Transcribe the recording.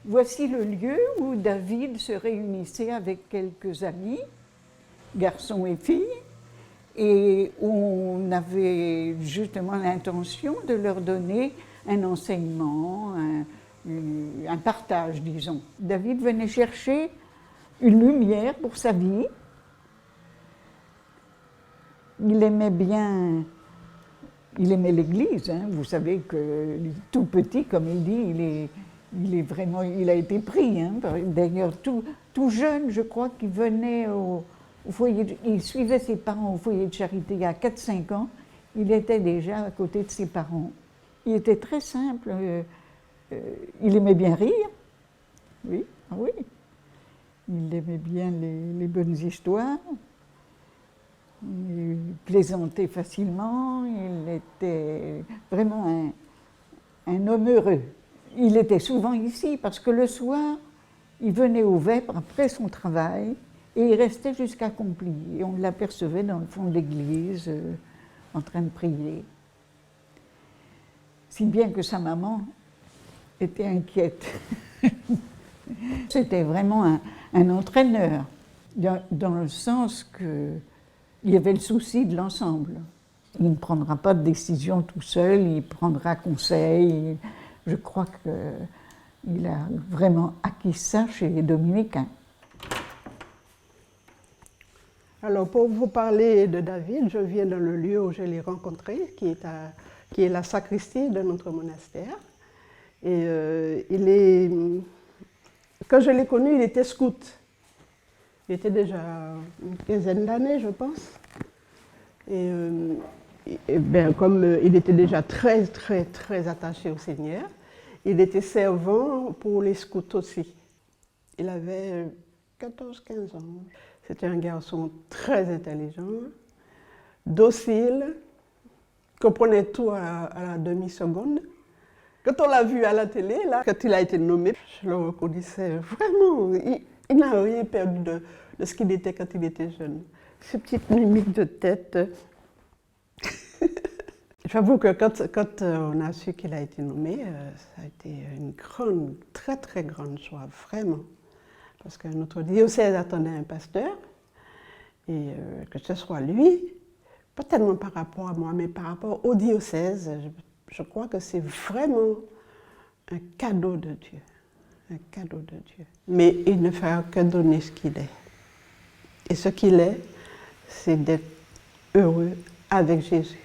Voici le lieu où David se réunissait avec quelques amis, garçons et filles, et où on avait justement l'intention de leur donner un enseignement, un partage, disons. David venait chercher une lumière pour sa vie. Il aimait bien, il aimait l'Église, hein. Vous savez que tout petit, comme il dit, il a été pris. Hein. D'ailleurs, tout jeune, je crois qu'il venait au foyer, il suivait ses parents au foyer de charité à 4-5 ans. Il était déjà à côté de ses parents. Il était très simple. Il aimait bien rire. Oui, ah oui. Il aimait bien les bonnes histoires. Il plaisantait facilement. Il était vraiment un homme heureux. Il était souvent ici parce que le soir, il venait au vêpres après son travail et il restait jusqu'à accompli. Et on l'apercevait dans le fond de l'église en train de prier. Si bien que sa maman était inquiète. C'était vraiment un entraîneur, dans le sens qu'il y avait le souci de l'ensemble. Il ne prendra pas de décision tout seul, il prendra conseil. Je crois qu'il a vraiment acquis ça chez les dominicains. Alors, pour vous parler de David, je viens dans le lieu où je l'ai rencontré, qui est la sacristie de notre monastère. Et quand je l'ai connu, il était scout. Il était déjà une quinzaine d'années, je pense. Et bien, comme il était déjà très, très, très attaché au Seigneur, il était servant pour les scouts aussi. Il avait 14-15 ans. C'était un garçon très intelligent, docile, comprenait tout à la demi-seconde. Quand on l'a vu à la télé, là, quand il a été nommé, je le reconnaissais vraiment. Il n'a rien perdu de ce qu'il était quand il était jeune. Ces petites mimiques de tête. J'avoue que quand on a su qu'il a été nommé, ça a été une grande, très très grande joie, vraiment. Parce que notre diocèse attendait un pasteur, et que ce soit lui, pas tellement par rapport à moi, mais par rapport au diocèse, je crois que c'est vraiment un cadeau de Dieu. Un cadeau de Dieu. Mais il ne fait que donner ce qu'il est. Et ce qu'il est, c'est d'être heureux avec Jésus.